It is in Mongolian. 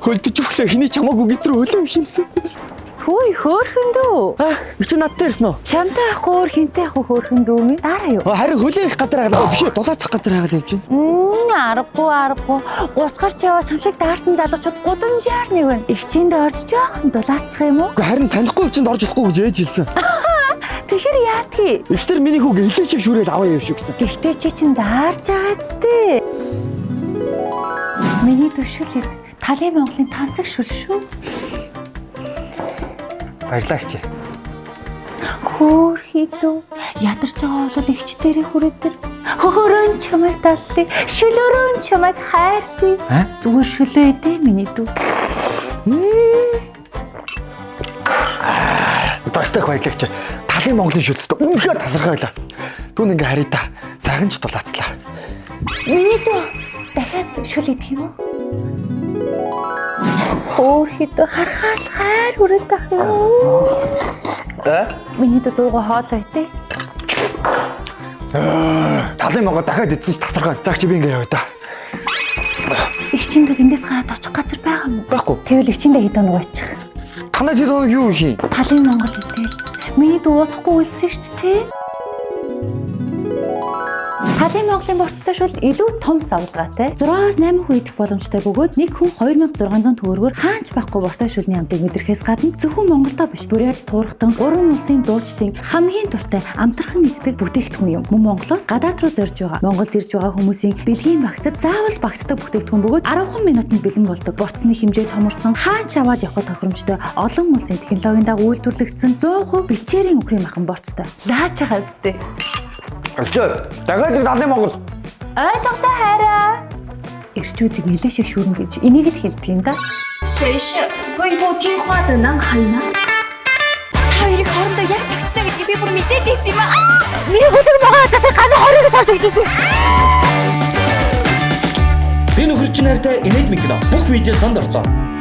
Хөлдөж өглөө хэний чамаагүй гид рүү хөлөө химсэн. Хөөе хөөрхөн дүү. Чи надтай ирсэн үү? Чамтай ахгүй хинтэй ахгүй хөөрхөн дүү минь. Дараа юу? Харин хөлөө их гадар хагалаа. Биш ээ, дулаацах гадар хагалаа явж байна. Аргагүй. 30 гарч яваа шамшиг даарсан залуучууд гудамжаар нэг байна. Игчинд орж жоохон дулаацах юм уу? Харин танихгүй чинь орж болохгүй гэж ээж хэлсэн. Тэгэхээр яатгий? Ихтер миний хүүг хэлээ шиг шүүрэл аваа явж гэсэн. Гэхдээ чи чинь даарж байгаа зү. Миний төвшөлөд Талын Монголын тансаг шүл шүү. Баярлаач. Хөөрхий дүү. Ядарч байгаа бол игчдэрийн хүрээдэр. Хөөрөн чамайг таллыг, шүлөрөн чамайг хайрлыг. Зүгээр шүлөө дээ миний дүү. Баштаг баярлаач. Талын Монголын шүлцтэй үнэхээр тасархай байлаа. Түүн ингээ харъя та. Сайхан ч дулаацлаа. Миний дүү дахиад шүл идэх юм уу? Хөөрхий дүү харахад хайр хүрээд тах юм. Миний дүүгөө хоолой тий. Талын Монгол дахиад эцэж тасархай. Заах чи би ингээ явъя та. Игчинд эндээс гараад очих газар байгаа юм уу? Байхгүй. Тэгвэл игчиндээ хэд хоног байчих. Танай тэр хоног юу их юм? Талын Монгол үтэй. Миний дүү удахгүй үлсэн шүү дээ. Талын Монголын бурцтай шүл илүү том савлгаатай. 6-8 хүн идэх боломжтой бөгөөд нэг хүн 2600 төгрөгөөр хаач байхгүй бурцтай шүлний амтыг мэдрэхээс гадна зөвхөн Монголдоо биш, Бүрээд туурхтан, уран улсын дуучдын хамгийн дуртай амтархан иддэг бүтээгдэхүүн юм. Мөн Монголоос гадаад руу зорж байгаа, Монголд ирж байгаа хүмүүсийн бэлгийн багцад заавал багтдаг бүтээгдэхүүн бөгөөд 10 минутанд бэлэн болдог. Бурцны хэмжээ томорсон, хаач аваад явах тохиромжтой олон улсын технологийн дагуу үйлдвэрлэгдсэн 100% бэлчээрийн үхрийн махан борцтой. Лаач хаас тээ. Дахиад Талын Монгол. Ойлголоо хайраа. Ирчүүдийг нэлээ шиг шүүрэн гэж энийг л хэлдэг юм да. 谁是最不听话的男孩呢？ Та хоёрыг хоорондоо яг зохицсон гэдгийг би бүр мэдээд байсан юм аа. Миний хөлөг байгаа гэдэг ганы хорыг савж өгчээсэн. Би нөхөр чинь хайртай инээд мэднэ. Бүх видео санд орлоо.